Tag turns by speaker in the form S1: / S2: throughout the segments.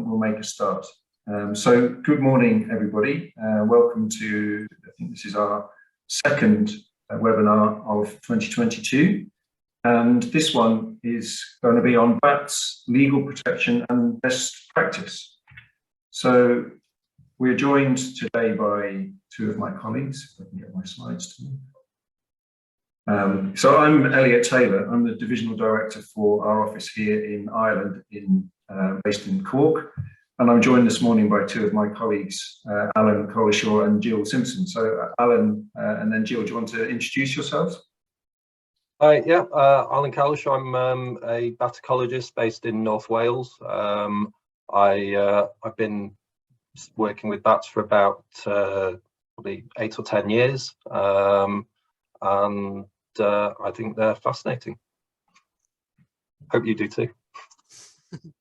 S1: we'll make a start. So good morning, everybody. Welcome to, I think this is our second webinar of 2022. And this one is going to be on bats, legal protection and best practice. So we're joined today by two of my colleagues. If I can get my slides to move. So I'm Elliot Taylor. I'm the Divisional Director for our office here in Ireland, based in Cork. And I'm joined this morning by two of my colleagues, Alan Colishaw and Jill Simpson. So Alan and then Jill, do you want to introduce yourselves?
S2: Hi, yeah, Alan Colishaw. I'm a bat ecologist based in North Wales. I've been working with bats for about probably 8 or 10 years. And I think they're fascinating. Hope you do too.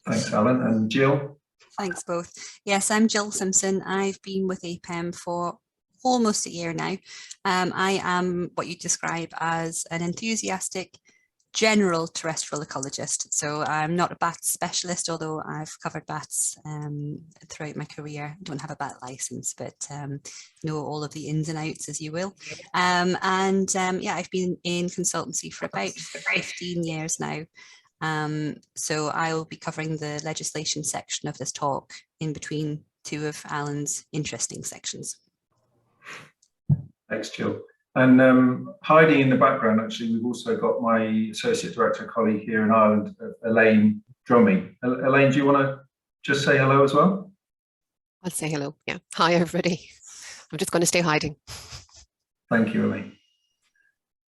S1: Thanks, Alan. And Jill?
S3: Thanks both. Yes, I'm Jill Simpson. I've been with APEM for almost a year now. I am what you describe as an enthusiastic general terrestrial ecologist. So I'm not a bat specialist, although I've covered bats throughout my career. I don't have a bat license, but know all of the ins and outs, as you will. Yeah, I've been in consultancy for about 15 years now. So I'll be covering the legislation section of this talk in between two of Alan's interesting sections.
S1: Thanks, Jill. And hiding in the background, actually, we've also got my Associate Director colleague here in Ireland, Elaine Drummy. Elaine, do you want to just say hello as well?
S4: I'll say hello, yeah. Hi, everybody. I'm just going to stay hiding.
S1: Thank you, Elaine.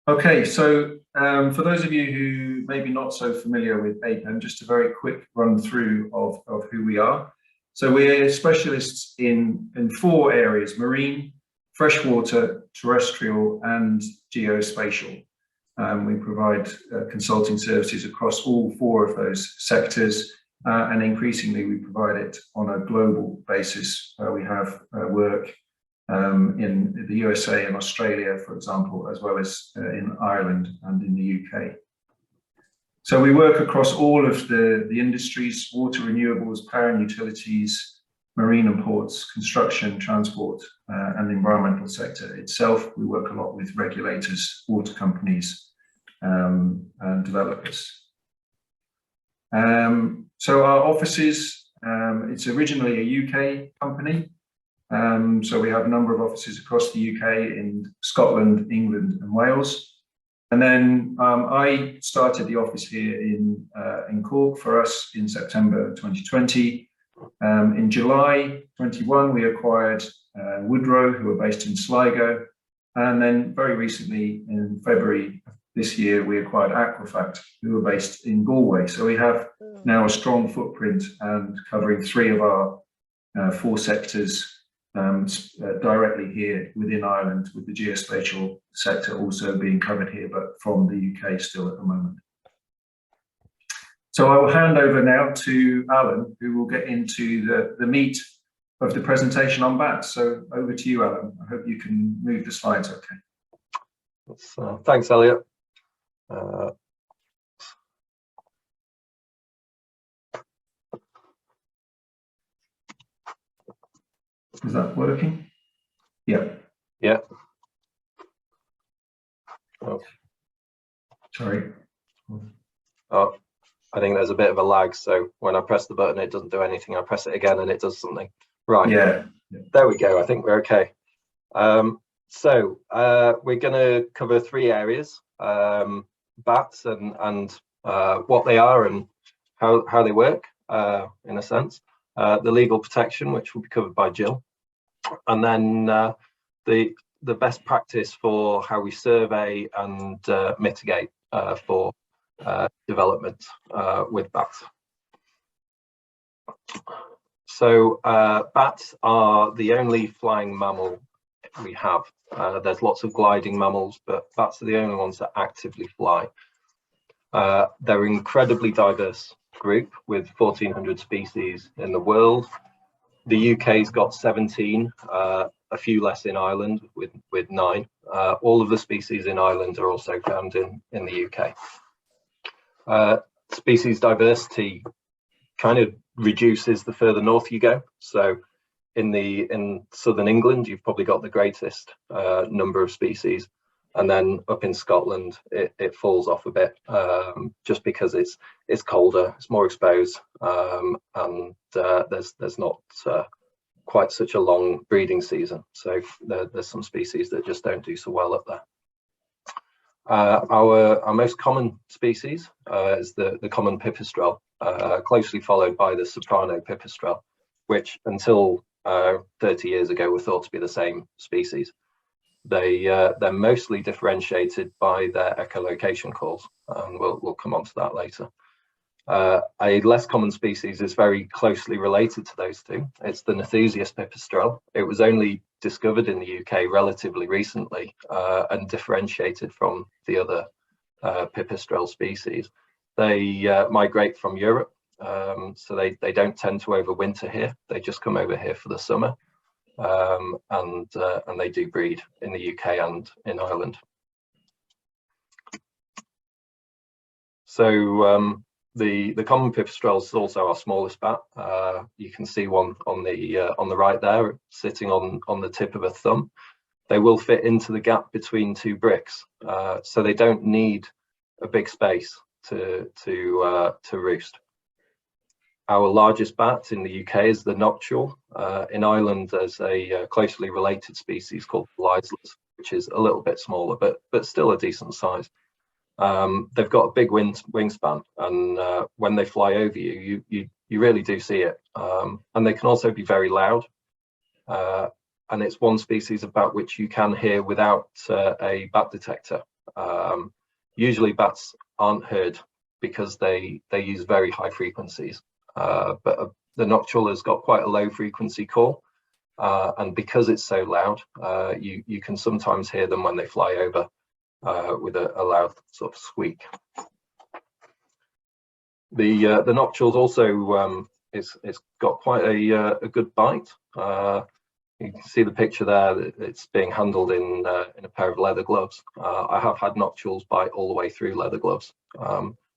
S1: Okay, so for those of you who may be not so familiar with APEM, just a very quick run through of who we are. So we're specialists in 4 areas: marine, freshwater, terrestrial and geospatial. We provide consulting services across all 4 of those sectors, and increasingly we provide it on a global basis. We have work in the USA and Australia, for example, as well as in Ireland and in the UK. So we work across all of the industries: water, renewables, power and utilities, marine and ports, construction, transport, and the environmental sector itself. We work a lot with regulators, water companies, and developers. So our offices, it's originally a UK company. So we have a number of offices across the UK in Scotland, England, and Wales. And then I started the office here in Cork for us in September 2020. In July 21, we acquired Woodrow, who are based in Sligo. And then very recently, in February this year, we acquired Aquafact, who are based in Galway. So we have now a strong footprint and covering 3 of our 4 sectors directly here within Ireland, with the geospatial sector also being covered here, but from the UK still at the moment. So I will hand over now to Alan, who will get into the meat of the presentation on bats. So over to you, Alan. I hope you can move the slides okay.
S2: Thanks, Elliot.
S1: Is that working? Yeah.
S2: Yeah. Oh.
S1: Sorry.
S2: Oh, I think there's a bit of a lag. So when I press the button, it doesn't do anything. I press it again and it does something. Right.
S1: Yeah.
S2: There we go. I think we're okay. So we're going to cover 3 areas: bats and what they are and how they work, in a sense. The legal protection, which will be covered by Jill, and then the best practice for how we survey and mitigate for development with bats. So bats are the only flying mammal we have. There's lots of gliding mammals, but bats are the only ones that actively fly. They're an incredibly diverse group with 1,400 species in the world. The UK's got 17, a few less in Ireland with 9. All of the species in Ireland are also found in the UK. Species diversity kind of reduces the further north you go. So in southern England, you've probably got the greatest number of species, and then up in Scotland it falls off a bit, just because it's colder, it's more exposed, and there's not quite such a long breeding season. So there's some species that just don't do so well up there. Our most common species is the common pipistrelle, closely followed by the soprano pipistrelle, which until 30 years ago were thought to be the same species. They're mostly differentiated by their echolocation calls, and we'll come on to that later. A less common species is very closely related to those two. It's the Nethusius pipistrelle. It was only discovered in the UK relatively recently and differentiated from the other pipistrelle species. They migrate from Europe, so they don't tend to overwinter here. They just come over here for the summer, and they do breed in the UK and in Ireland. So the common pipistrelle is also our smallest bat. You can see one on the right there, sitting on the tip of a thumb. They will fit into the gap between two bricks, so they don't need a big space to roost. Our largest bat in the UK is the noctule. In Ireland, there's a closely related species called liselets, which is a little bit smaller, but still a decent size. They've got a big wingspan, and when they fly over you really do see it. And they can also be very loud. And it's one species of bat which you can hear without a bat detector. Usually bats aren't heard because they use very high frequencies. But the noctule has got quite a low frequency call. And because it's so loud, you can sometimes hear them when they fly over. With a loud sort of squeak. The noctule's also it's got quite a good bite. You can see the picture there that it's being handled in a pair of leather gloves. I have had noctules bite all the way through leather gloves.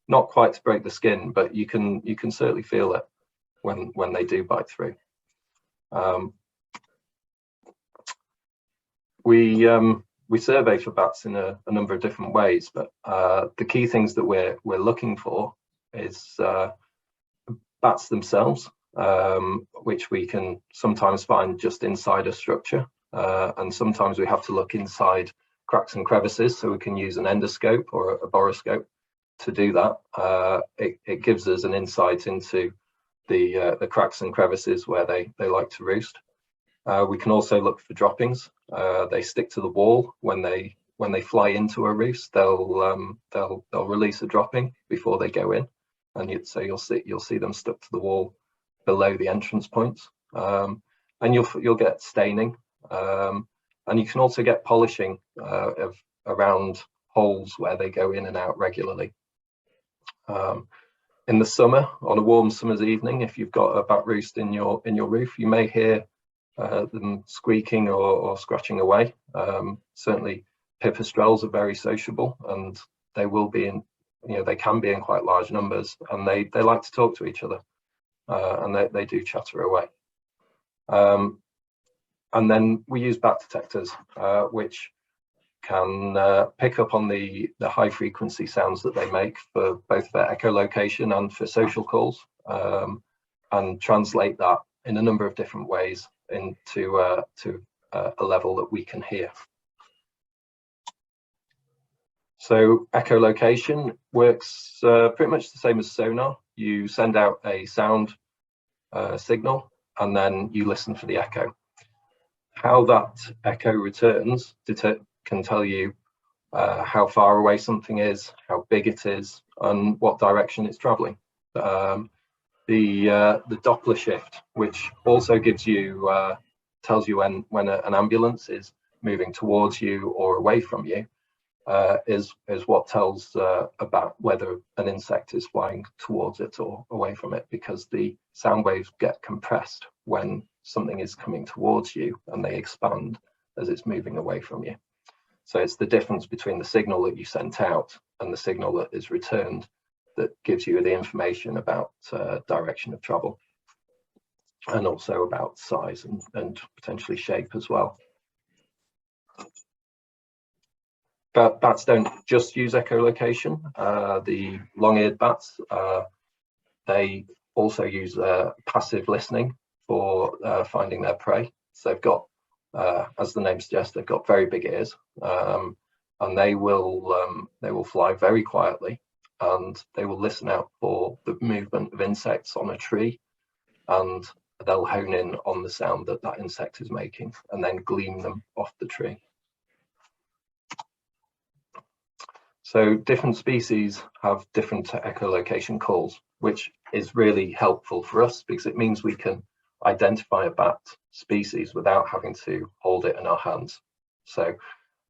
S2: Not quite to break the skin, but you can certainly feel it when they do bite through. We survey for bats in a number of different ways, but the key things that we're looking for is bats themselves, which we can sometimes find just inside a structure, and sometimes we have to look inside cracks and crevices, so we can use an endoscope or a boroscope to do that. It gives us an insight into the cracks and crevices where they like to roost. We can also look for droppings. They stick to the wall when they fly into a roost. They'll release a dropping before they go in, and so you'll see them stuck to the wall below the entrance points. And you'll get staining, and you can also get polishing around holes where they go in and out regularly. In the summer, on a warm summer's evening, if you've got a bat roost in your roof, you may hear them squeaking or scratching away. Certainly pipistrelles are very sociable, and they will be in, they can be in quite large numbers, and they like to talk to each other, and they do chatter away. And then we use bat detectors, which can pick up on the high frequency sounds that they make for both their echolocation and for social calls, and translate that in a number of different ways into a level that we can hear. So echolocation works pretty much the same as sonar. You send out a sound signal, and then you listen for the echo. How that echo returns can tell you how far away something is, how big it is, and what direction it's traveling. The Doppler shift, which also gives you tells you when an ambulance is moving towards you or away from you, is what tells about whether an insect is flying towards it or away from it, because the sound waves get compressed when something is coming towards you, and they expand as it's moving away from you. So it's the difference between the signal that you sent out and the signal that is returned that gives you the information about direction of travel. and also about size and potentially shape as well. But bats don't just use echolocation. The long-eared bats, they also use passive listening for finding their prey. So they've got, as the name suggests, they've got very big ears, and they will fly very quietly, and they will listen out for the movement of insects on a tree, and they'll hone in on the sound that that insect is making, and then glean them off the tree. So different species have different echolocation calls, which is really helpful for us because it means we can identify a bat species without having to hold it in our hands. So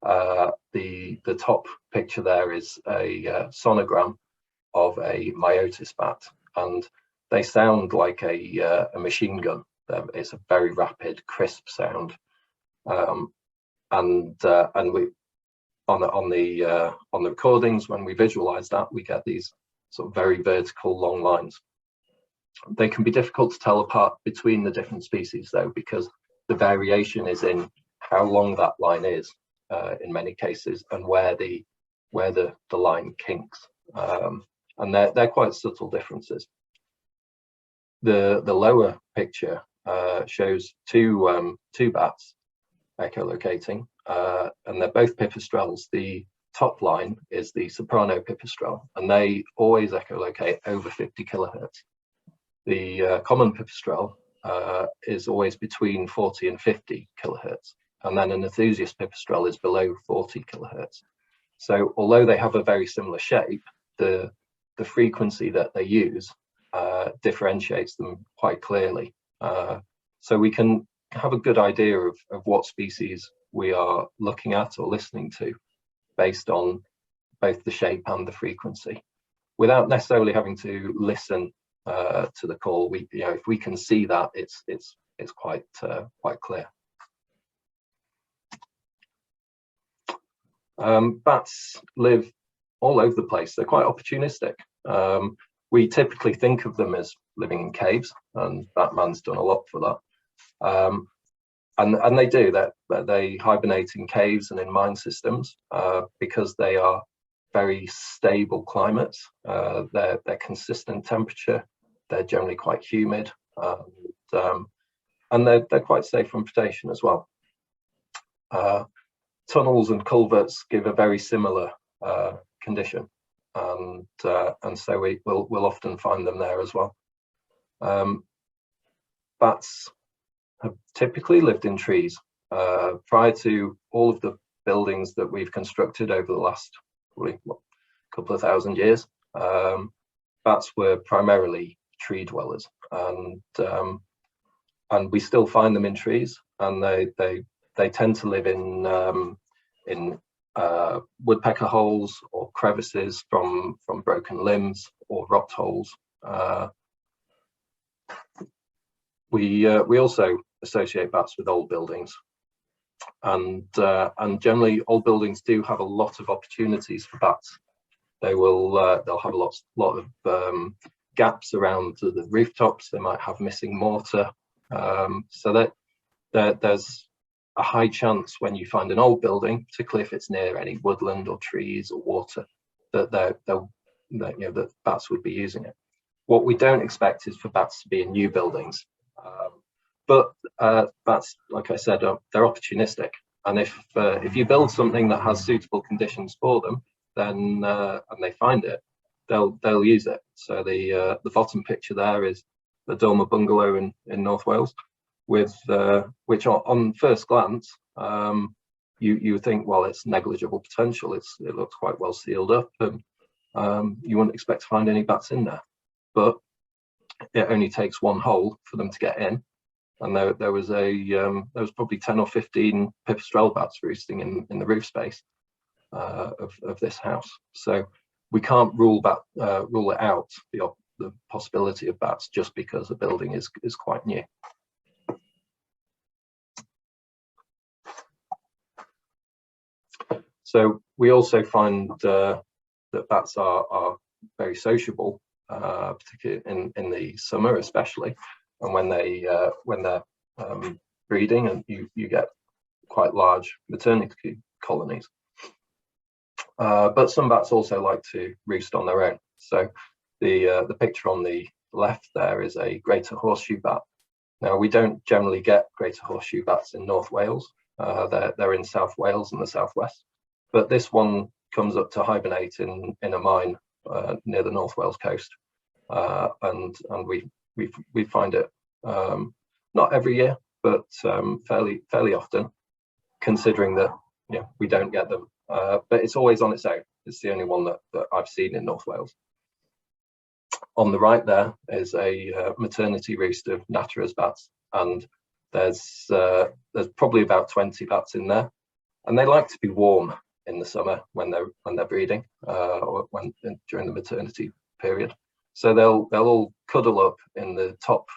S2: the top picture there is a sonogram of a myotis bat, and they sound like a machine gun. It's a very rapid, crisp sound, and we on the recordings, when we visualize that, we get these sort of very vertical long lines. They can be difficult to tell apart between the different species though, because the variation is in how long that line is in many cases, and where the line kinks, and they're quite subtle differences. The lower picture shows two bats echolocating, and they're both pipistrelles. The top line is the soprano pipistrelle, and they always echolocate over 50 kilohertz. The common pipistrelle is always between 40 and 50 kilohertz, and then an enthusiast pipistrelle is below 40 kilohertz. So although they have a very similar shape, the frequency that they use differentiates them quite clearly. So we can have a good idea of what species we are looking at or listening to based on both the shape and the frequency, without necessarily having to listen to the call. If we can see that, it's quite clear. Bats live all over the place. They're quite opportunistic. We typically think of them as living in caves, and Batman's done a lot for that. And they do that. They hibernate in caves and in mine systems because they are very stable climates. They're consistent temperature. They're generally quite humid, and they're quite safe from predation as well. Tunnels and culverts give a very similar condition, and so we'll often find them there as well. Bats have typically lived in trees. Prior to all of the buildings that we've constructed over the last probably couple of thousand years, bats were primarily tree dwellers, and we still find them in trees, and they tend to live in woodpecker holes or crevices from broken limbs or rock holes. We also associate bats with old buildings, and generally old buildings do have a lot of opportunities for bats. They'll have a lot of gaps around the rooftops. They might have missing mortar, so that there's a high chance when you find an old building, particularly if it's near any woodland or trees or water, that that bats would be using it. What we don't expect is for bats to be in new buildings. But bats, like I said, they're opportunistic, and if you build something that has suitable conditions for them, then and they find it, they'll use it. So the bottom picture there is the Dormer bungalow in North Wales, with which on first glance you would think, well, it's negligible potential. It looks quite well sealed up, and you wouldn't expect to find any bats in there, but it only takes one hole for them to get in, and there was probably 10 or 15 pipistrelle bats roosting in the roof space of this house. So we can't rule it out, the possibility of bats, just because a building is quite new. So we also find that bats are very sociable, particularly in the summer especially. and when they're breeding, and you get quite large maternity colonies. But some bats also like to roost on their own. So the picture on the left there is a greater horseshoe bat. Now, we don't generally get greater horseshoe bats in North Wales. They're in South Wales and the southwest. But this one comes up to hibernate in a mine near the North Wales coast, and we find it not every year, but fairly often, considering that we don't get them. But it's always on its own. It's the only one that I've seen in North Wales. On the right there is a maternity roost of Natterer's bats, and there's probably about 20 bats in there, and they like to be warm in the summer when they're breeding, or during the maternity period. So they'll all cuddle up in the top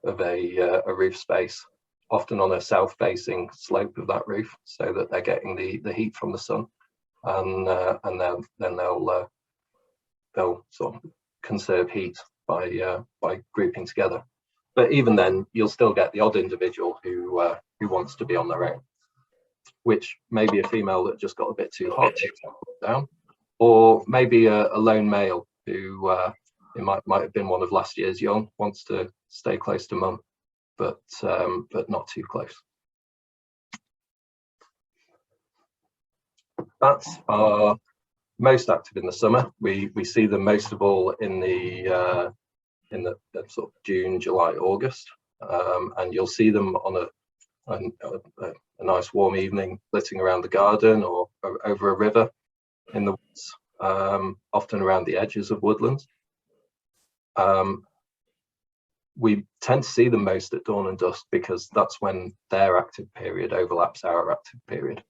S2: of a roof space, often on a south-facing slope of that roof, so that they're getting the heat from the sun, and then they'll sort of conserve heat by grouping together. But even then, you'll still get the odd individual who wants to be on their own, which may be a female that just got a bit too hot to put down, or maybe a lone male who it might have been one of last year's young, wants to stay close to mum, but not too close. Bats are most active in the summer. We see them most of all in the sort of June, July, August, and you'll see them on a nice warm evening flitting around the garden or over a river in the woods, often around the edges of woodlands. We tend to see them most at dawn and dusk because that's when their active period overlaps our active period.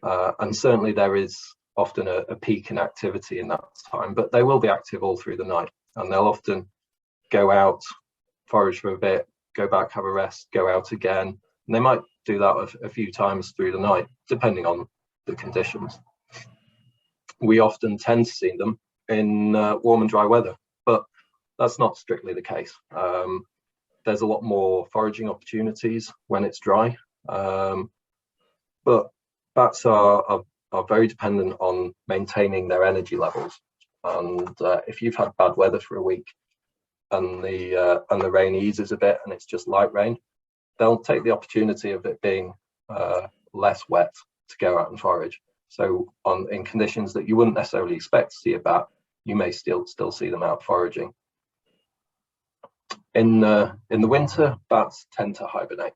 S2: And certainly there is often a peak in activity in that time, but they will be active all through the night, and they'll often go out, forage for a bit, go back, have a rest, go out again. And they might do that a few times through the night, depending on the conditions. We often tend to see them in warm and dry weather, but that's not strictly the case. There's a lot more foraging opportunities when it's dry, but bats are very dependent on maintaining their energy levels. And if you've had bad weather for a week and the rain eases a bit and it's just light rain, they'll take the opportunity of it being less wet to go out and forage. So in conditions that you wouldn't necessarily expect to see a bat, you may still see them out foraging. In the winter, bats tend to hibernate.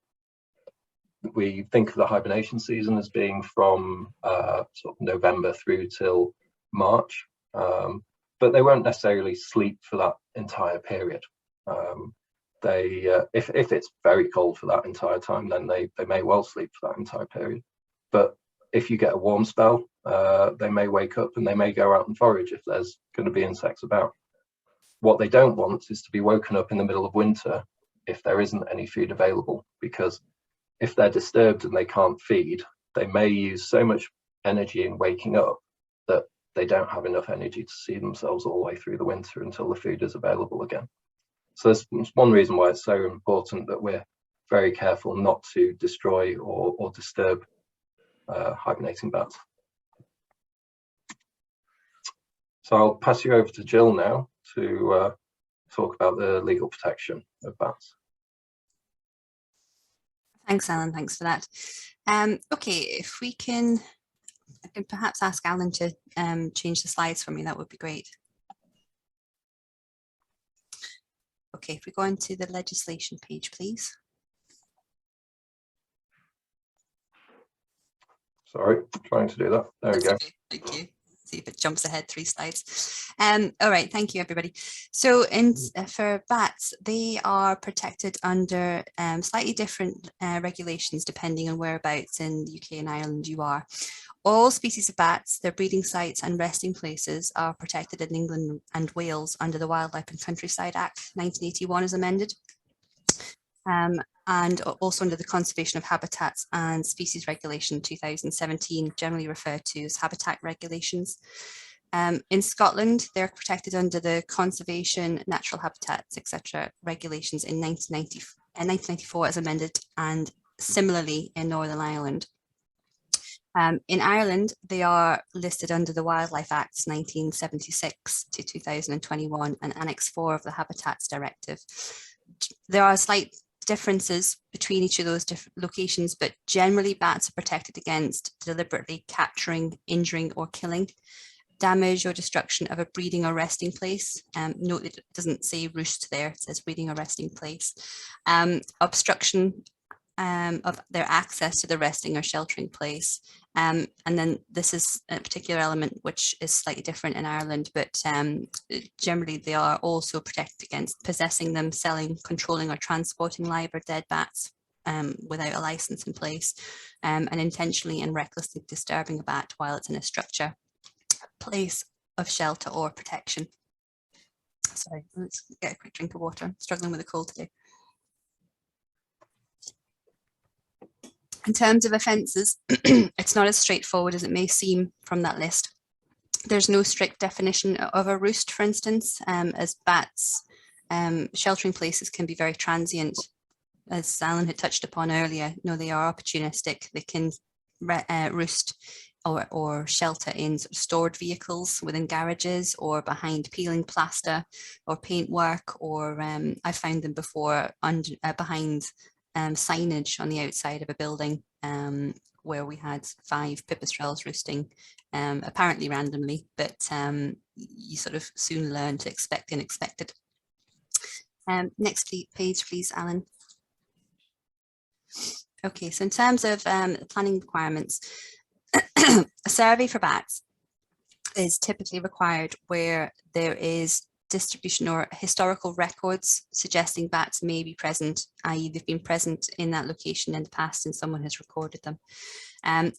S2: We think of the hibernation season as being from sort of November through till March, but they won't necessarily sleep for that entire period. If it's very cold for that entire time, then they may well sleep for that entire period. But if you get a warm spell, they may wake up and they may go out and forage if there's going to be insects about. What they don't want is to be woken up in the middle of winter if there isn't any food available, because if they're disturbed and they can't feed, they may use so much energy in waking up that they don't have enough energy to see themselves all the way through the winter until the food is available again. So that's one reason why it's so important that we're very careful not to destroy or disturb hibernating bats. So I'll pass you over to Jill now to talk about the legal protection of bats.
S3: Thanks, Alan. Thanks for that. Okay, if I can perhaps ask Alan to change the slides for me, that would be great. Okay, if we go into the legislation page, please.
S2: Sorry, trying to do that. There we go.
S3: Okay, thank you. See if it jumps ahead 3 slides. All right, thank you, everybody. So for bats, they are protected under slightly different regulations depending on whereabouts in the UK and Ireland you are. All species of bats, their breeding sites and resting places are protected in England and Wales under the Wildlife and Countryside Act 1981 as amended. And also under the Conservation of Habitats and Species Regulation 2017, generally referred to as habitat regulations. In Scotland, they're protected under the Conservation, Natural Habitats, etc. regulations in 1994 as amended, and similarly in Northern Ireland. In Ireland, they are listed under the Wildlife Acts 1976 to 2021 and Annex 4 of the Habitats Directive. There are slight differences between each of those different locations, but generally bats are protected against deliberately capturing, injuring or killing, damage or destruction of a breeding or resting place. Note that it doesn't say roost there, it says breeding or resting place. Obstruction of their access to the resting or sheltering place. And then this is a particular element which is slightly different in Ireland, but generally they are also protected against possessing them, selling, controlling or transporting live or dead bats without a license in place, and intentionally and recklessly disturbing a bat while it's in a structure, place of shelter or protection. Sorry, let's get a quick drink of water. I'm struggling with a cold today. In terms of offences, it's not as straightforward as it may seem from that list. There's no strict definition of a roost, for instance, as bats, sheltering places can be very transient. As Alan had touched upon earlier, they are opportunistic. They can roost or shelter in sort of stored vehicles within garages or behind peeling plaster or paintwork, or I found them before behind signage on the outside of a building where we had 5 pipistrelles roosting, apparently randomly, but you sort of soon learn to expect the unexpected. Next page, please, Alan. Okay, so in terms of planning requirements, a survey for bats is typically required where there is distribution or historical records suggesting bats may be present, i.e. they've been present in that location in the past and someone has recorded them.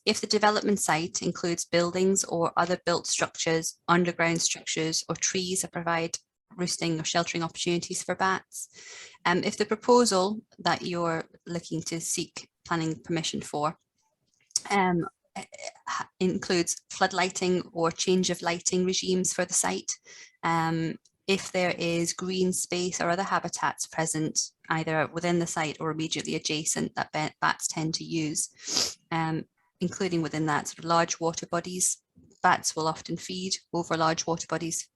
S3: If the development site includes buildings or other built structures, underground structures or trees that provide roosting or sheltering opportunities for bats. If the proposal that you're looking to seek planning permission for includes floodlighting or change of lighting regimes for the site, if there is green space or other habitats present either within the site or immediately adjacent that bats tend to use, including within that sort of large water bodies. Bats will often feed over large water bodies,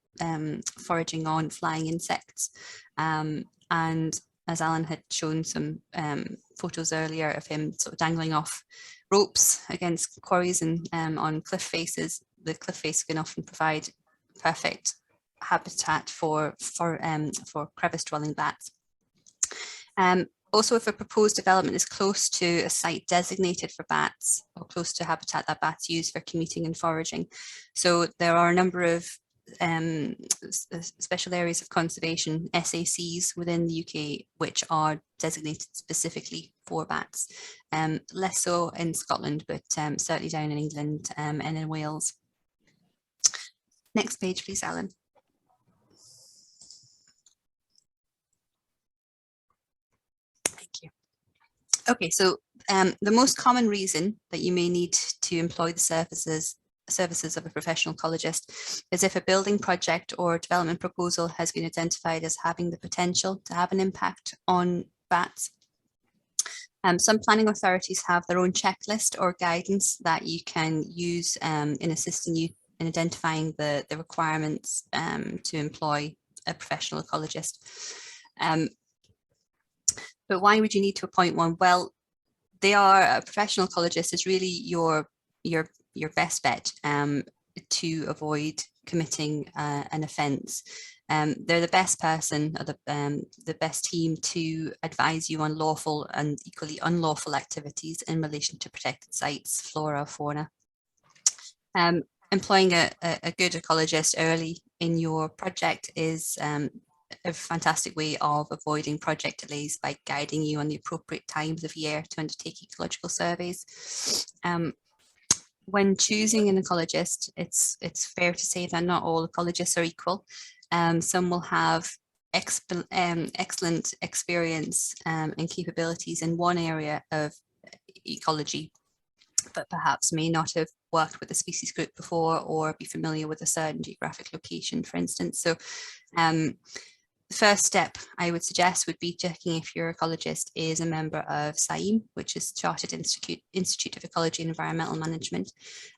S3: foraging on flying insects. And as Alan had shown some photos earlier of him sort of dangling off ropes against quarries and on cliff faces, the cliff face can often provide perfect habitat for crevice dwelling bats. Also, if a proposed development is close to a site designated for bats or close to habitat that bats use for commuting and foraging. So there are a number of special areas of conservation, SACs, within the UK, which are designated specifically for bats. Less so in Scotland, but certainly down in England and in Wales. Next page, please, Alan. Thank you. Okay, so the most common reason that you may need to employ the services of a professional ecologist is if a building project or development proposal has been identified as having the potential to have an impact on bats. Some planning authorities have their own checklist or guidance that you can use in assisting you in identifying the requirements to employ a professional ecologist. But why would you need to appoint one? Well, a professional ecologist is really your best bet to avoid committing an offence. They're the best person, or the best team to advise you on lawful and equally unlawful activities in relation to protected sites, flora, fauna. Employing a good ecologist early in your project is a fantastic way of avoiding project delays by guiding you on the appropriate times of year to undertake ecological surveys. When choosing an ecologist, it's fair to say that not all ecologists are equal. Some will have excellent experience and capabilities in one area of ecology, but perhaps may not have worked with a species group before or be familiar with a certain geographic location, for instance. So the first step I would suggest would be checking if your ecologist is a member of SAIM, which is Chartered Institute of Ecology and Environmental Management.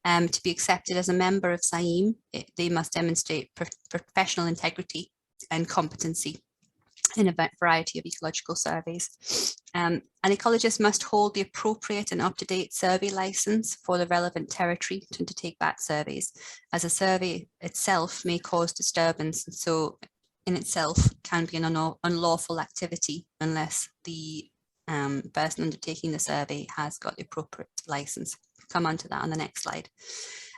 S3: To be accepted as a member of SAIM, they must demonstrate professional integrity and competency in a variety of ecological surveys. An ecologist must hold the appropriate and up-to-date survey license for the relevant territory to undertake bat surveys, as a survey itself may cause disturbance, and so in itself can be an unlawful activity unless the person undertaking the survey has got the appropriate license. Come on to that on the next slide.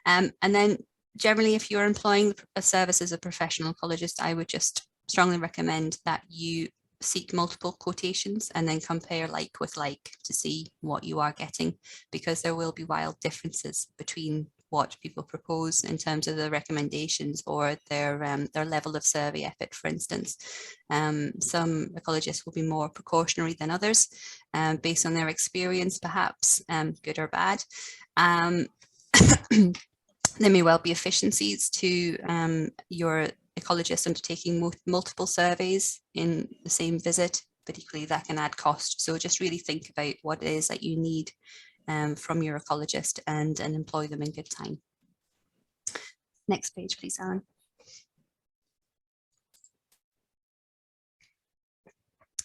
S3: And then generally, if you're employing a service as a professional ecologist, I would just strongly recommend that you seek multiple quotations and then compare like with like to see what you are getting, because there will be wild differences between what people propose in terms of the recommendations or their level of survey effort, for instance. Some ecologists will be more precautionary than others based on their experience, perhaps, good or bad. There may well be efficiencies to your ecologist undertaking multiple surveys in the same visit, but equally that can add cost. So just really think about what it is that you need from your ecologist and employ them in good time. Next page, please, Alan.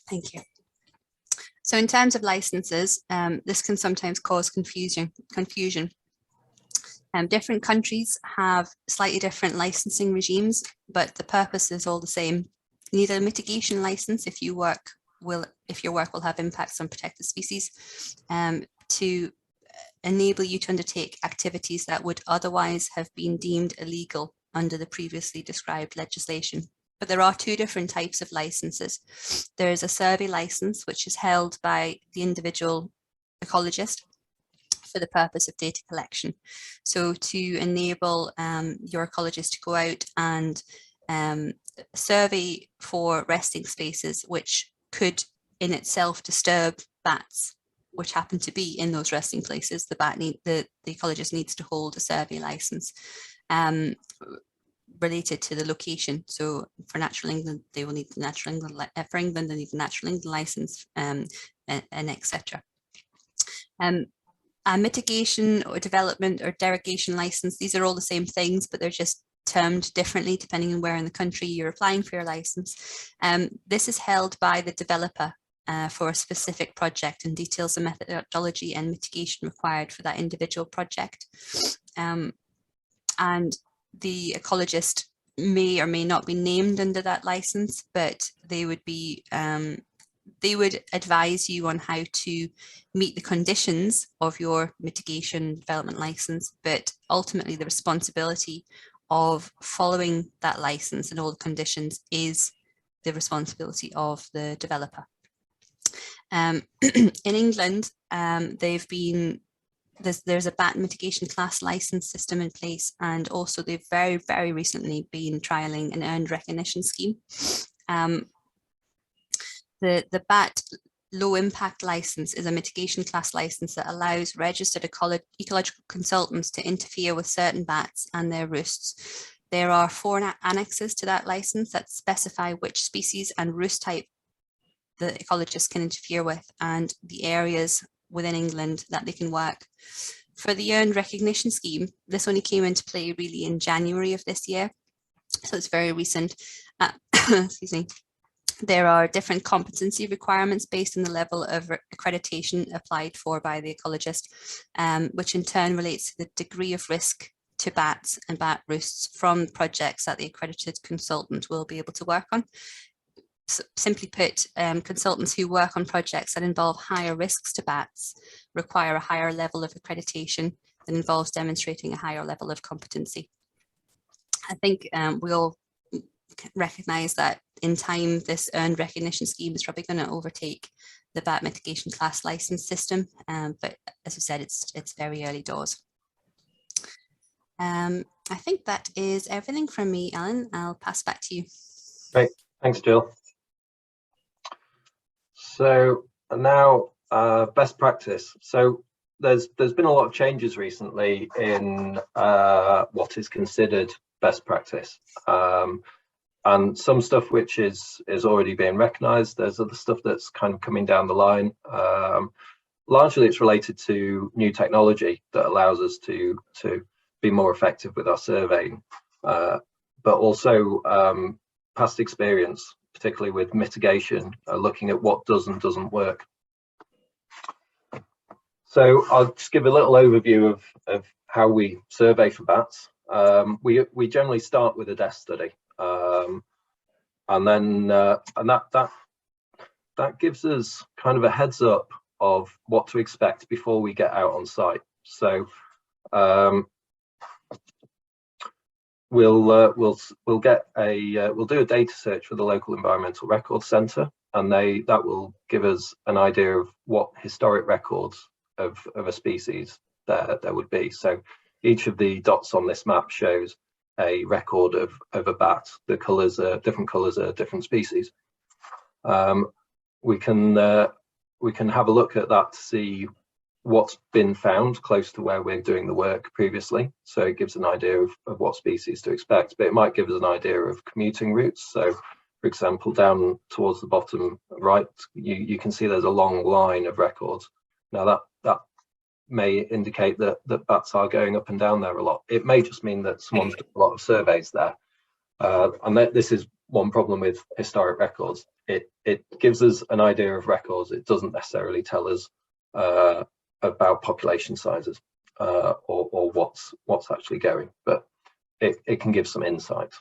S3: Thank you. So in terms of licenses, this can sometimes cause confusion. Different countries have slightly different licensing regimes, but the purpose is all the same. You need a mitigation license if your work will have impacts on protected species, to enable you to undertake activities that would otherwise have been deemed illegal under the previously described legislation. But there are two different types of licenses. There is a survey license, which is held by the individual ecologist for the purpose of data collection. So to enable your ecologist to go out and survey for resting spaces, which could in itself disturb bats, which happen to be in those resting places, the ecologist needs to hold a survey license related to the location. So for Natural England, they will need the Natural England, for England, they need the Natural England license, and etc. A mitigation or development or derogation license, these are all the same things, but they're just termed differently depending on where in the country you're applying for your license. This is held by the developer for a specific project and details the methodology and mitigation required for that individual project. And the ecologist may or may not be named under that license, but they would be they would advise you on how to meet the conditions of your mitigation development license, but ultimately the responsibility of following that license and all the conditions is the responsibility of the developer. In England, there's a bat mitigation class license system in place, and also they've very, very recently been trialling an earned recognition scheme. The BAT low impact license is a mitigation class license that allows registered ecological consultants to interfere with certain bats and their roosts. There are 4 annexes to that license that specify which species and roost type the ecologist can interfere with and the areas within England that they can work. For the earned recognition scheme, this only came into play really in January of this year, so it's very recent. Excuse me. There are different competency requirements based on the level of accreditation applied for by the ecologist, which in turn relates to the degree of risk to bats and bat roosts from projects that the accredited consultant will be able to work on. So, simply put, consultants who work on projects that involve higher risks to bats require a higher level of accreditation that involves demonstrating a higher level of competency. I think we all recognise that in time this earned recognition scheme is probably going to overtake the bat mitigation class license system, but as I said, it's very early doors. I think that is everything from me, Alan. I'll pass back to you.
S2: Great, thanks, Jill. So now best practice. So there's been a lot of changes recently in what is considered best practice, and some stuff which is already being recognised. There's other stuff that's kind of coming down the line. Largely, it's related to new technology that allows us to be more effective with our surveying, but also past experience, particularly with mitigation, looking at what does and doesn't work. So I'll just give a little overview of how we survey for bats. We generally start with a desk study, and then that gives us kind of a heads up of what to expect before we get out on site. So we'll do a data search for the local environmental records centre, and that will give us an idea of what historic records of a species there would be. So each of the dots on this map shows a record of a bat. The colours are different colours are different species. We can have a look at that to see what's been found close to where we're doing the work previously. So it gives an idea of what species to expect, but it might give us an idea of commuting routes. So for example, down towards the bottom right, you can see there's a long line of records. Now that may indicate that bats are going up and down there a lot. It may just mean that someone's done a lot of surveys there. And this is one problem with historic records. It gives us an idea of records. It doesn't necessarily tell us about population sizes or what's actually going, but it can give some insight.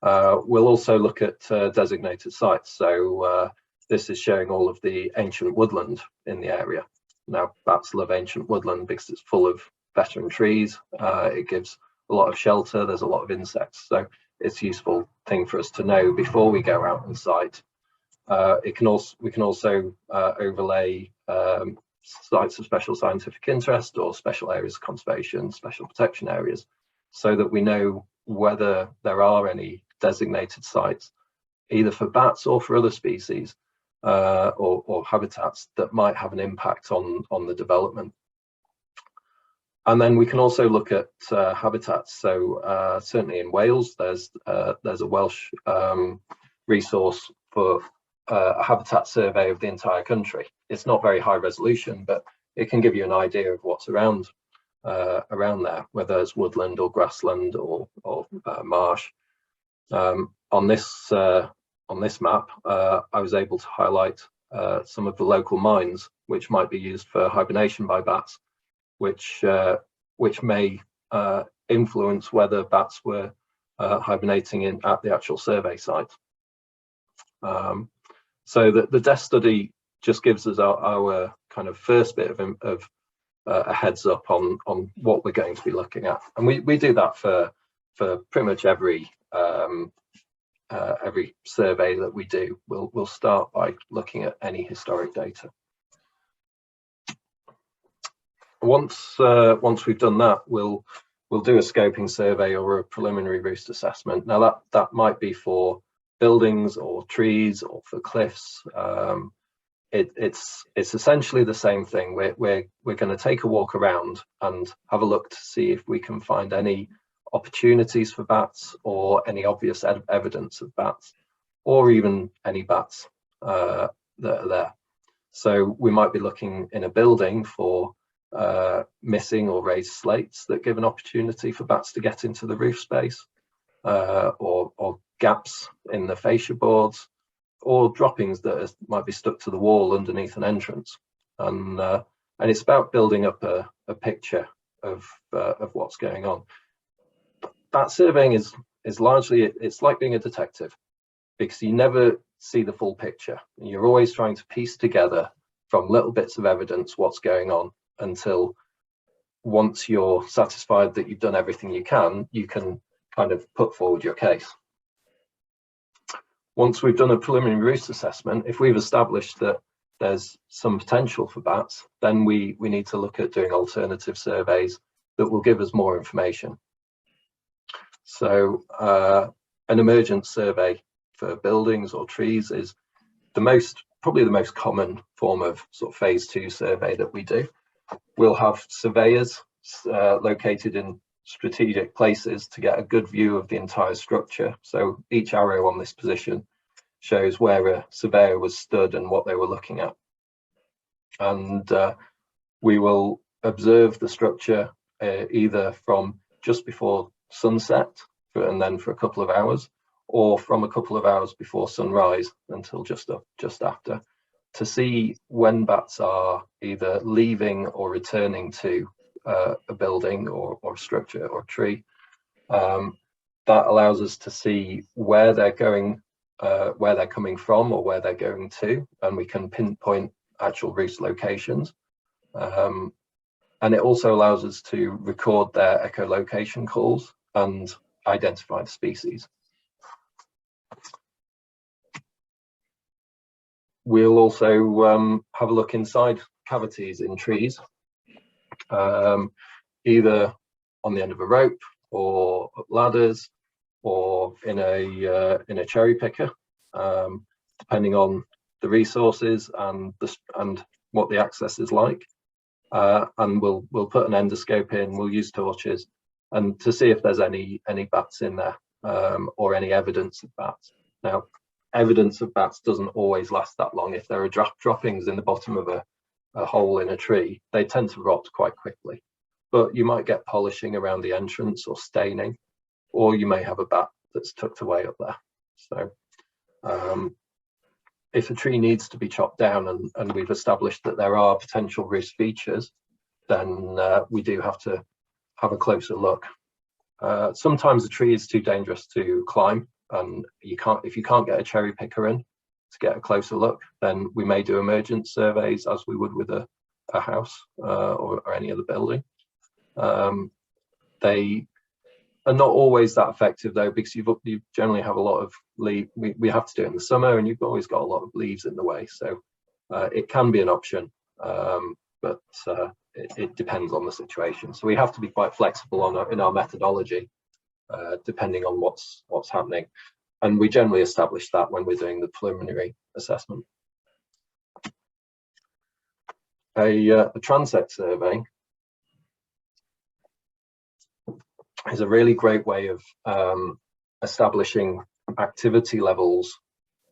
S2: We'll also look at designated sites. So this is showing all of the ancient woodland in the area. Now, bats love ancient woodland because it's full of veteran trees. It gives a lot of shelter. There's a lot of insects. So it's a useful thing for us to know before we go out on site. We can also overlay sites of special scientific interest or special areas of conservation, special protection areas, so that we know whether there are any designated sites, either for bats or for other species, or habitats that might have an impact on the development. And then we can also look at habitats. So certainly in Wales, there's a Welsh resource for a habitat survey of the entire country. It's not very high resolution, but it can give you an idea of what's around there, whether it's woodland or grassland or marsh. On this map, I was able to highlight some of the local mines which might be used for hibernation by bats, which may influence whether bats were hibernating at the actual survey site. So the desk study just gives us our kind of first bit of a heads up on what we're going to be looking at, and we do that for pretty much every survey that we do. We'll start by looking at any historic data. Once we've done that, we'll do a scoping survey or a preliminary roost assessment. Now that might be for buildings or trees or for cliffs. It's essentially the same thing. We're going to take a walk around and have a look to see if we can find any opportunities for bats or any obvious evidence of bats, or even any bats that are there. So we might be looking in a building for missing or raised slates that give an opportunity for bats to get into the roof space, or gaps in the fascia boards, or droppings that might be stuck to the wall underneath an entrance. And it's about building up a picture of what's going on. Bat surveying is largely, it's like being a detective, because you never see the full picture. You're always trying to piece together from little bits of evidence what's going on, until once you're satisfied that you've done everything you can kind of put forward your case. Once we've done a preliminary roost assessment, if we've established that there's some potential for bats, then we need to look at doing alternative surveys that will give us more information. So an emergent survey for buildings or trees is the most probably the most common form of sort of phase 2 survey that we do. We'll have surveyors located in strategic places to get a good view of the entire structure. So each arrow on this position shows where a surveyor was stood and what they were looking at. And we will observe the structure either from just before sunset and then for a couple of hours, or from a couple of hours before sunrise until just after, to see when bats are either leaving or returning to a building or a structure or a tree. That allows us to see where they're going, where they're coming from or where they're going to, and we can pinpoint actual roost locations. And it also allows us to record their echolocation calls and identify the species. We'll also have a look inside cavities in trees, either on the end of a rope or up ladders or in a cherry picker, depending on the resources and what the access is like. And we'll put an endoscope in, we'll use torches, and to see if there's any bats in there, or any evidence of bats. Now, evidence of bats doesn't always last that long. If there are droppings in the bottom of a hole in a tree, they tend to rot quite quickly. But you might get polishing around the entrance or staining, or you may have a bat that's tucked away up there. So if a tree needs to be chopped down and we've established that there are potential roost features, then we do have to have a closer look. Sometimes a tree is too dangerous to climb, and if you can't get a cherry picker in to get a closer look, then we may do emergent surveys as we would with a house or any other building. They are not always that effective though, because you generally have a lot of leaf. We have to do it in the summer, and you've always got a lot of leaves in the way. So it can be an option, but it depends on the situation. So we have to be quite flexible in our methodology, depending on what's happening. And we generally establish that when we're doing the preliminary assessment. A transect survey is a really great way of establishing activity levels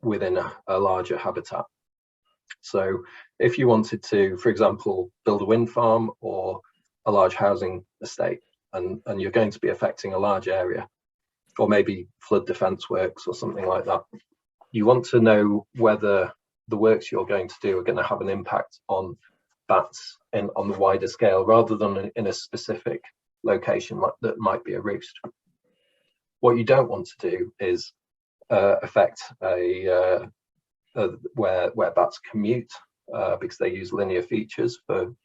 S2: within a larger habitat. So if you wanted to, for example, build a wind farm or a large housing estate, and you're going to be affecting a large area, or maybe flood defense works or something like that, you want to know whether the works you're going to do are going to have an impact on bats on the wider scale, rather than in a specific location that might be a roost. What you don't want to do is affect where bats commute, because they use linear features for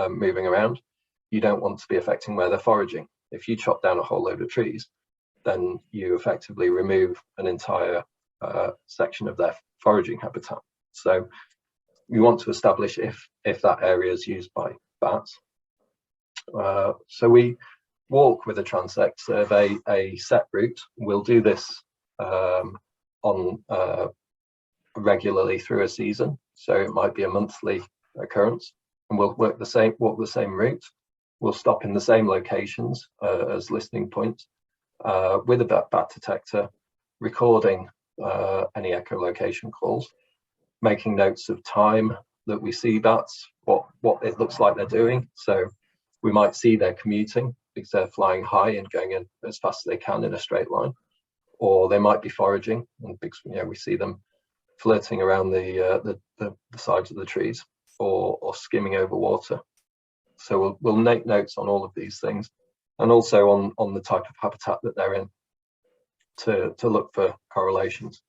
S2: moving around. You don't want to be affecting where they're foraging. If you chop down a whole load of trees, then you effectively remove an entire section of their foraging habitat. So you want to establish if that area is used by bats. So we walk with a transect survey a set route. We'll do this regularly through a season. So it might be a monthly occurrence, and we'll walk the same route. We'll stop in the same locations as listening points with a bat detector, recording any echolocation calls, making notes of time that we see bats, what it looks like they're doing. So we might see they're commuting because they're flying high and going in as fast as they can in a straight line, or they might be foraging, and because we see them flirting around the sides of the trees, or skimming over water. So we'll make notes on all of these things, and also on the type of habitat that they're in, to look for correlations.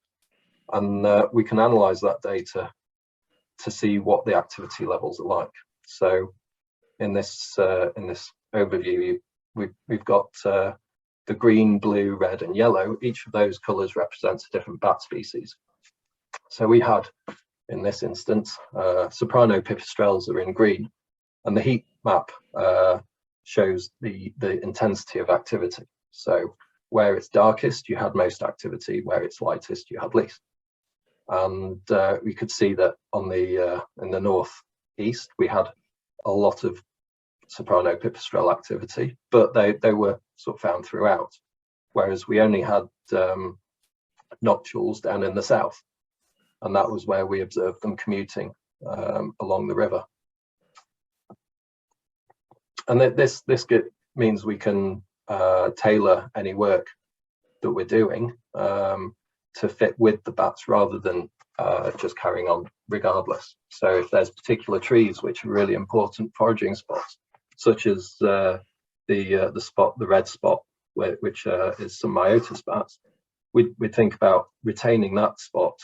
S2: And we can analyze that data to see what the activity levels are like. So in this overview, we've got the green, blue, red, and yellow. Each of those colors represents a different bat species. So we had, in this instance, soprano pipistrelles are in green, and the heat map shows the intensity of activity. So where it's darkest, you had most activity; where it's lightest, you had least. and we could see that on the in the northeast we had a lot of soprano pipistrelle activity, but they were sort of found throughout, whereas we only had noctules down in the south, and that was where we observed them commuting along the river. And this means we can tailor any work that we're doing to fit with the bats rather than just carrying on regardless. So if there's particular trees which are really important foraging spots, such as the red spot, which is some myotis bats, we think about retaining that spot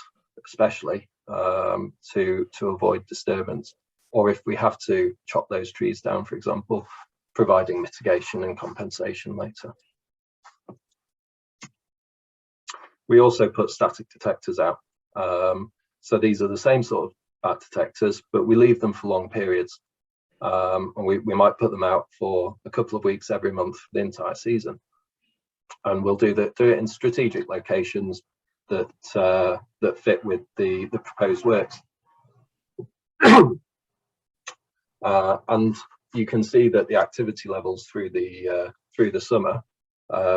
S2: especially to avoid disturbance, or if we have to chop those trees down, for example, providing mitigation and compensation later. We also put static detectors out. So these are the same sort of bat detectors, but we leave them for long periods. And we might put them out for a couple of weeks every month for the entire season. And we'll do it in strategic locations that fit with the proposed works. And you can see that the activity levels through the summer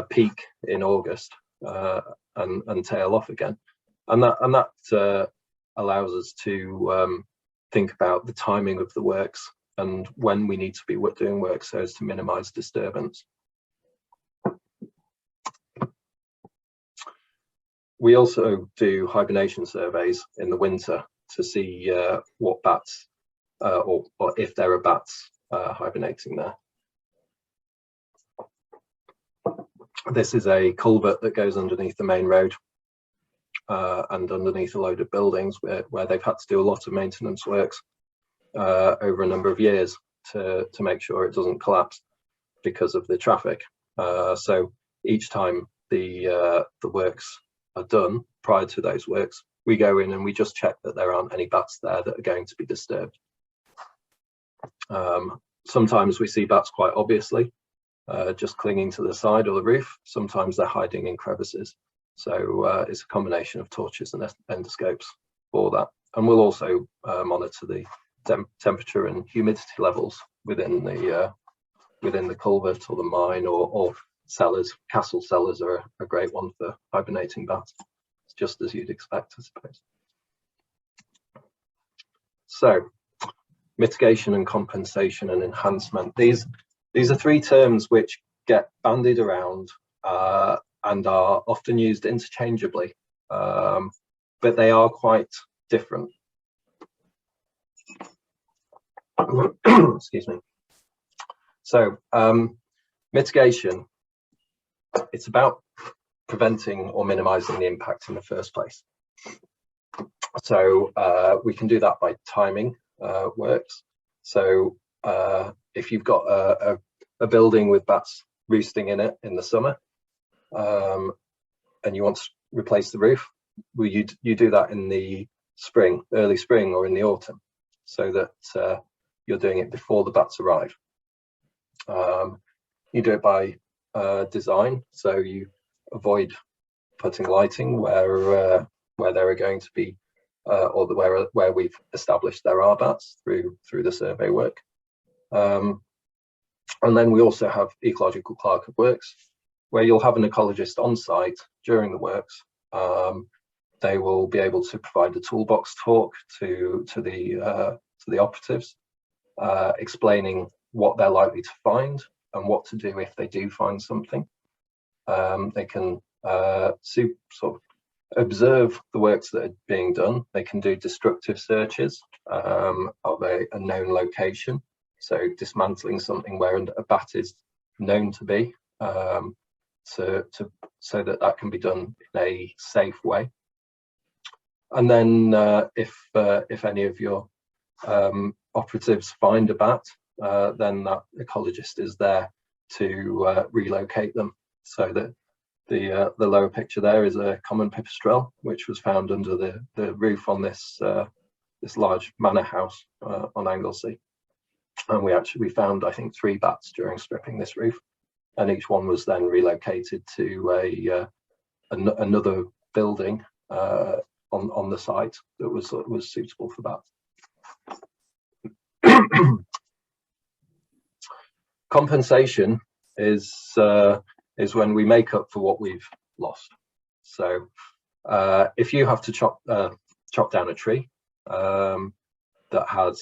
S2: peak in August and tail off again, and that allows us to think about the timing of the works and when we need to be doing work so as to minimize disturbance. We also do hibernation surveys in the winter to see what bats or if there are bats hibernating there. This is a culvert that goes underneath the main road and underneath a load of buildings where they've had to do a lot of maintenance works over a number of years to make sure it doesn't collapse because of the traffic. So each time the works are done, prior to those works, we go in and we just check that there aren't any bats there that are going to be disturbed. Sometimes we see bats quite obviously, just clinging to the side or the roof. Sometimes they're hiding in crevices. So it's a combination of torches and endoscopes for that. And we'll also monitor the temperature and humidity levels within the culvert or the mine or cellars. Castle cellars are a great one for hibernating bats. It's just as you'd expect, I suppose. So mitigation and compensation and enhancement. These are three terms which get bandied around and are often used interchangeably, but they are quite different. Excuse me. So mitigation, it's about preventing or minimizing the impact in the first place. So we can do that by timing works. So if you've got a building with bats roosting in it in the summer and you want to replace the roof, well, you do that in the spring, early spring, or in the autumn, so that you're doing it before the bats arrive. You do it by design, so you avoid putting lighting where there are going to be or where we've established there are bats through the survey work. And then we also have ecological clerk of works, where you'll have an ecologist on site during the works. They will be able to provide a toolbox talk to the operatives, explaining what they're likely to find and what to do if they do find something. They can sort of observe the works that are being done. They can do destructive searches of a known location, so dismantling something where a bat is known to be, so that can be done in a safe way. And then if any of your operatives find a bat, then that ecologist is there to relocate them. So that the lower picture there is a common pipistrelle, which was found under the roof on this large manor house on Anglesey. And we found, I think, 3 bats during stripping this roof, and each one was then relocated to another building on the site that was suitable for that. Compensation is when we make up for what we've lost. So if you have to chop down a tree that has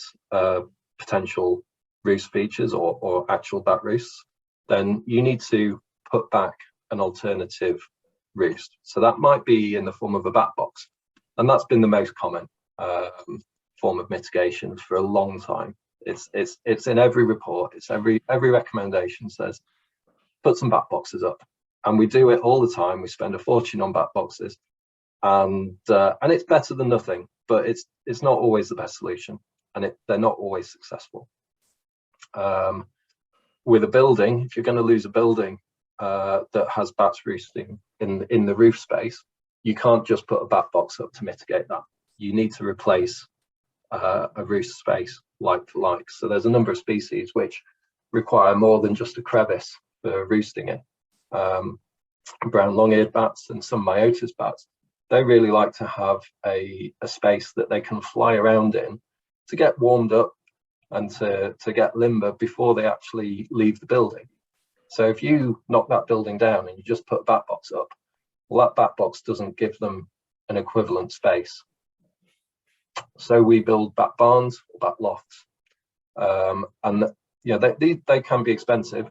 S2: potential roost features or actual bat roosts, then you need to put back an alternative roost. So that might be in the form of a bat box, and that's been the most common form of mitigation for a long time. It's in every report. It's every recommendation says put some bat boxes up, and we do it all the time. We spend a fortune on bat boxes, and it's better than nothing, but it's not always the best solution, and they're not always successful. With a building, if you're going to lose a building that has bats roosting in the roof space, you can't just put a bat box up to mitigate that. You need to replace a roost space like for like. So there's a number of species which require more than just a crevice for roosting in. Brown long-eared bats and some myotis bats, they really like to have a space that they can fly around in to get warmed up and to get limber before they actually leave the building. So if you knock that building down and you just put a bat box up, well, that bat box doesn't give them an equivalent space. So we build bat barns or bat lofts, and they can be expensive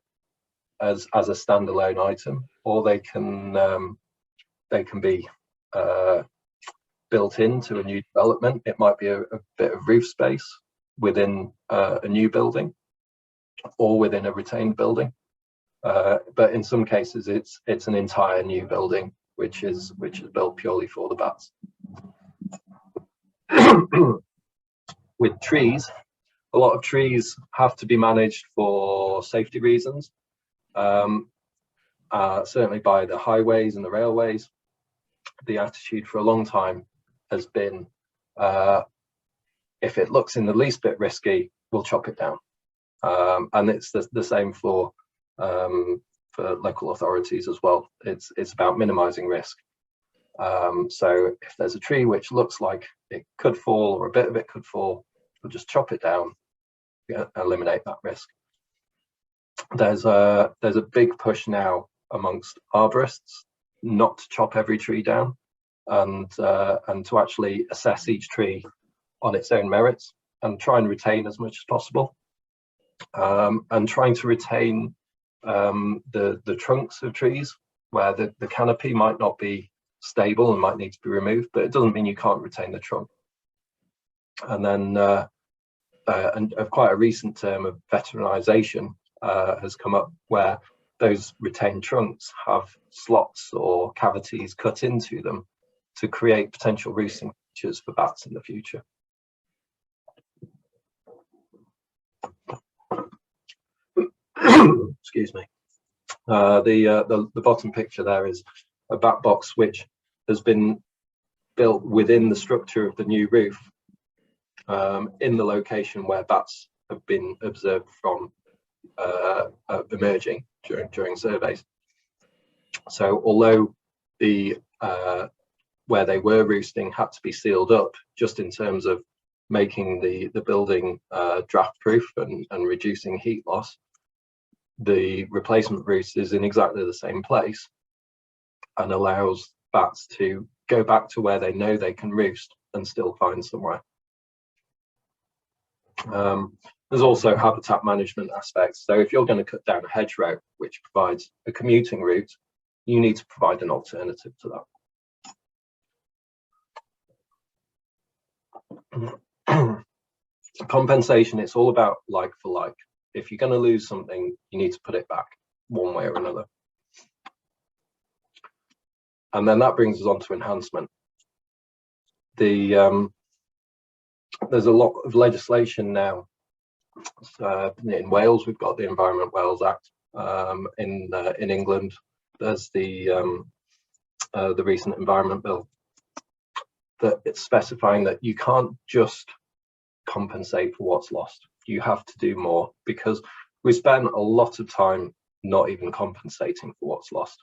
S2: as a standalone item, or they can be built into a new development. It might be a bit of roof space within a new building or within a retained building, but in some cases it's an entire new building which is built purely for the bats. With trees, a lot of trees have to be managed for safety reasons, certainly by the highways and the railways. The attitude for a long time has been, if it looks in the least bit risky, we'll chop it down. And it's the same for local authorities as well. It's about minimizing risk. So if there's a tree which looks like it could fall, or a bit of it could fall, we'll just chop it down, eliminate that risk. There's a big push now amongst arborists not to chop every tree down, and to actually assess each tree on its own merits and try and retain as much as possible, and trying to retain the trunks of trees where the canopy might not be stable and might need to be removed, but it doesn't mean you can't retain the trunk. And then quite a recent term of veteranization has come up, where those retained trunks have slots or cavities cut into them to create potential roosting features for bats in the future. Excuse me. The bottom picture there is a bat box which has been built within the structure of the new roof, in the location where bats have been observed from emerging during surveys. So although where they were roosting had to be sealed up, just in terms of making the building draft proof and reducing heat loss, the replacement roost is in exactly the same place and allows bats to go back to where they know they can roost and still find somewhere. There's also habitat management aspects. So if you're going to cut down a hedgerow which provides a commuting route, you need to provide an alternative to that. Compensation, it's all about like for like. If you're going to lose something, you need to put it back one way or another. And then that brings us on to enhancement. There's a lot of legislation now. In Wales, we've got the Environment Wales Act. In England, there's the recent Environment Bill that it's specifying that you can't just compensate for what's lost. You have to do more, because we spend a lot of time not even compensating for what's lost.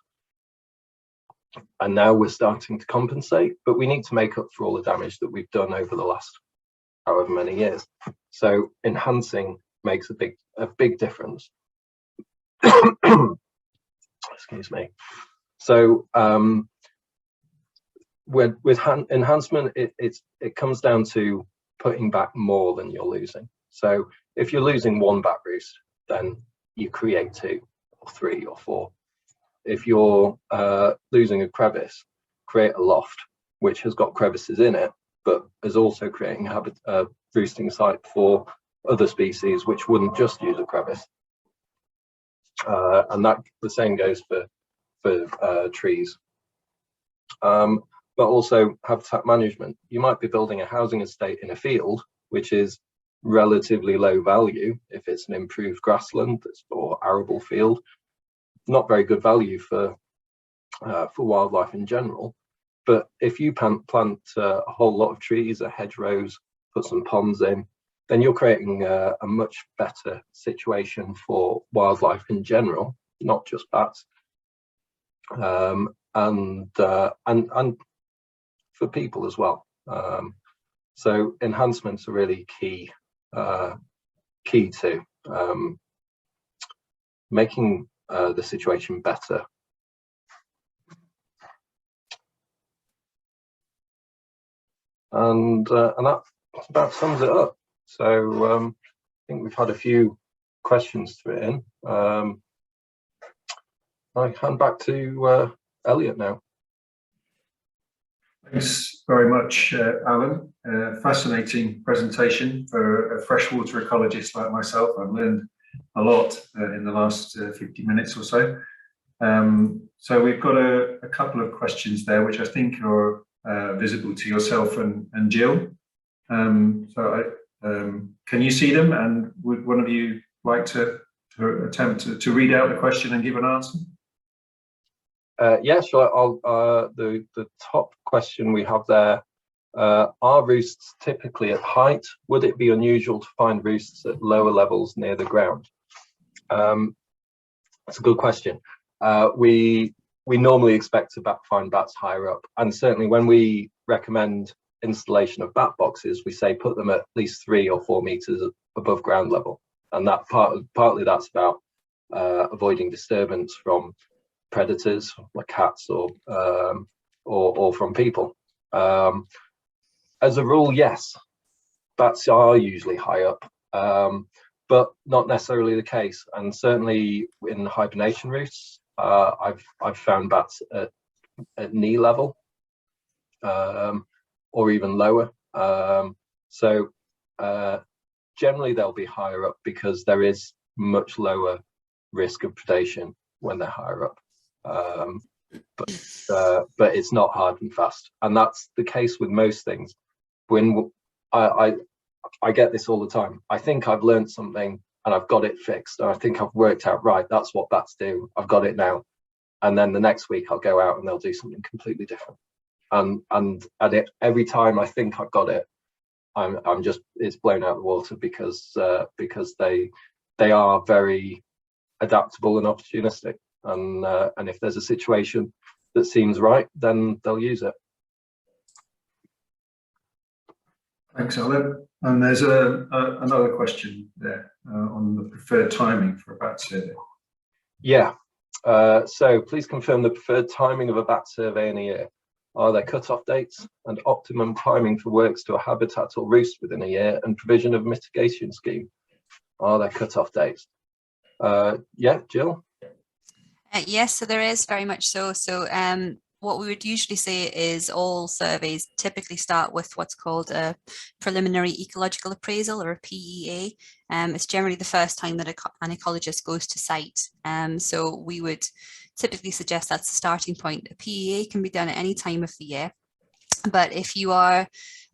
S2: And now we're starting to compensate, but we need to make up for all the damage that we've done over the last however many years. So enhancing makes a big difference. Excuse me. So with enhancement, it comes down to putting back more than you're losing. So if you're losing one bat roost, then you create 2 or 3 or 4. If you're losing a crevice, create a loft which has got crevices in it, but is also creating a roosting site for other species which wouldn't just use a crevice. And that the same goes for trees. But also habitat management. You might be building a housing estate in a field, which is relatively low value if it's an improved grassland or arable field. Not very good value for wildlife in general. But if you plant a whole lot of trees, hedgerows, put some ponds in, then you're creating a much better situation for wildlife in general, not just bats, and for people as well. So enhancements are really key to making the situation better. And that about sums it up. So I think we've had a few questions through in. I hand back to Elliot now.
S1: Thanks very much, Alan. Fascinating presentation for a freshwater ecologist like myself. I've learned a lot in the last 50 minutes or so. So we've got a couple of questions there, which I think are visible to yourself and Jill. Can you see them? And would one of you like to attempt to read out the question and give an answer?
S2: Yeah, sure. The top question we have there, are roosts typically at height? Would it be unusual to find roosts at lower levels near the ground? That's a good question. We normally expect to find bats higher up, and certainly when we recommend installation of bat boxes, we say put them at least 3 or 4 meters above ground level, and that partly that's about avoiding disturbance from predators like cats or from people. As a rule, yes, bats are usually high up, but not necessarily the case. And certainly in hibernation roosts, I've found bats at knee level or even lower. So generally they'll be higher up because there is much lower risk of predation when they're higher up. But it's not hard and fast, and that's the case with most things. When I get this all the time, I think I've learned something and I've got it fixed, and I think I've worked out, right, that's what bats do, I've got it now. And then the next week I'll go out and they'll do something completely different, and every time I think I've got it, I'm just, it's blown out of the water because they are very adaptable and opportunistic. And if there's a situation that seems right, then they'll use it.
S1: Thanks, Alan. And there's another question there on the preferred timing for a bat survey.
S2: Yeah. So please confirm the preferred timing of a bat survey in a year. Are there cut-off dates and optimum timing for works to a habitat or roost within a year, and provision of mitigation scheme? Are there cut-off dates? Yeah, Jill?
S3: Yes, so there is, very much so. So what we would usually say is all surveys typically start with what's called a preliminary ecological appraisal, or a PEA. It's generally the first time that an ecologist goes to site. So we would typically suggest that's the starting point. A PEA can be done at any time of the year, but if you are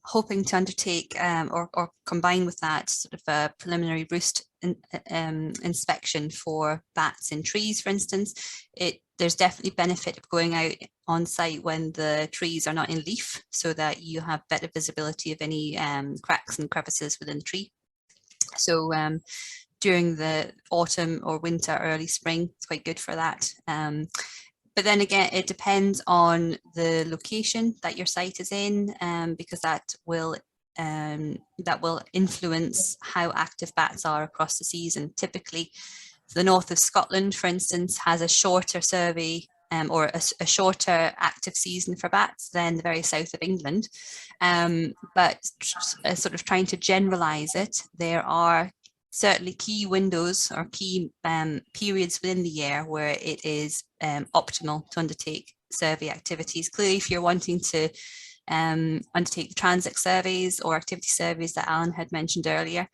S3: hoping to undertake or combine with that sort of a preliminary roost inspection for bats in trees, for instance, there's definitely benefit of going out on site when the trees are not in leaf, so that you have better visibility of any cracks and crevices within the tree. So during the autumn or winter, early spring, it's quite good for that. But then again, it depends on the location that your site is in, because that will influence how active bats are across the season. Typically, the north of Scotland, for instance, has a shorter survey or a shorter active season for bats than the very south of England. But sort of trying to generalize it, there are certainly key windows or key periods within the year where it is optimal to undertake survey activities. Clearly, if you're wanting to undertake the transit surveys or activity surveys that Alan had mentioned earlier,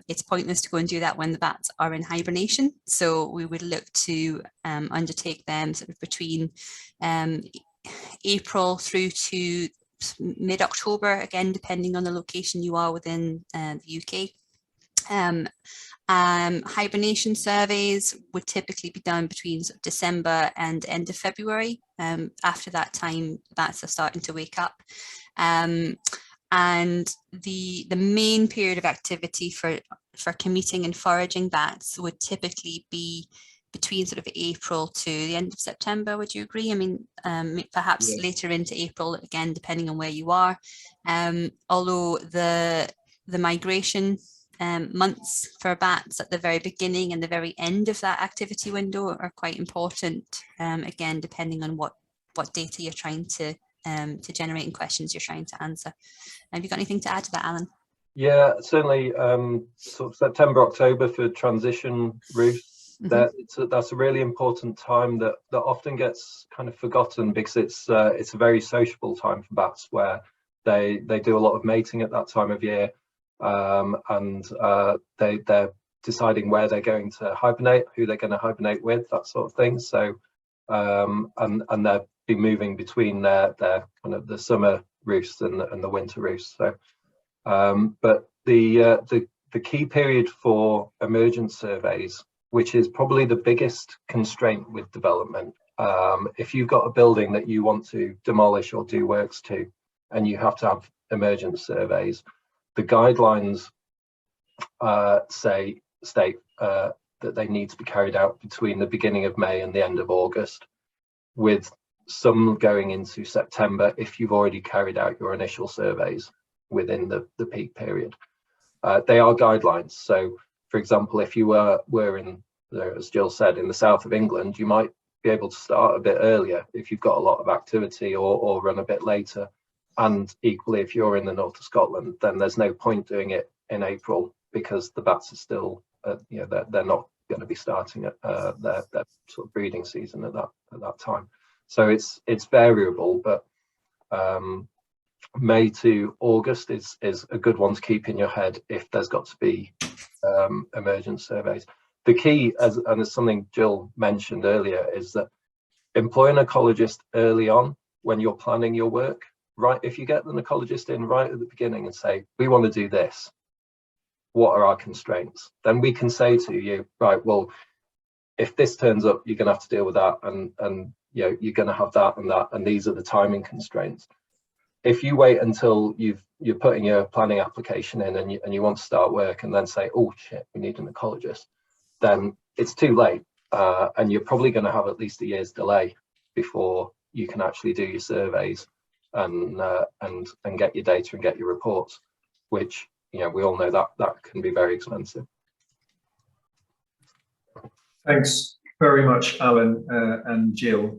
S3: it's pointless to go and do that when the bats are in hibernation. So we would look to undertake them sort of between April through to mid-October, again, depending on the location you are within the UK. Hibernation surveys would typically be done between sort of December and end of February. After that time, bats are starting to wake up. And the main period of activity for commuting and foraging bats would typically be between sort of April to the end of September. Would you agree? I mean, perhaps later into April, again, depending on where you are. Although the migration months for bats at the very beginning and the very end of that activity window are quite important, again, depending on what data you're trying to generate and questions you're trying to answer. Have you got anything to add to that, Alan?
S2: Yeah, certainly sort of September, October for transition roost. That's a really important time that often gets kind of forgotten, because it's a very sociable time for bats, where they do a lot of mating at that time of year. And they're deciding where they're going to hibernate, who they're going to hibernate with, that sort of thing. So and they'll be moving between their kind of the summer roost and the winter roost. So but the key period for emergent surveys, which is probably the biggest constraint with development, if you've got a building that you want to demolish or do works to, and you have to have emergent surveys, the guidelines state that they need to be carried out between the beginning of May and the end of August, with some going into September if you've already carried out your initial surveys within the peak period. They are guidelines. So, for example, if you were in, as Jill said, in the south of England, you might be able to start a bit earlier if you've got a lot of activity, or run a bit later. And equally, if you're in the north of Scotland, then there's no point doing it in April, because the bats are still, they're not going to be starting at their sort of breeding season at that time. So it's variable, but May to August is a good one to keep in your head if there's got to be emergent surveys. The key, and it's something Jill mentioned earlier, is that employ an ecologist early on when you're planning your work. Right, if you get an ecologist in right at the beginning and say, we want to do this, what are our constraints? Then we can say to you, right, well, if this turns up, you're going to have to deal with that, and you're going to have that, and these are the timing constraints. If you wait until you're putting your planning application in and you want to start work, and then say, oh shit, we need an ecologist, then it's too late, and you're probably going to have at least a year's delay before you can actually do your surveys and get your data and get your reports, which we all know that can be very expensive.
S1: Thanks very much, Alan and Jill.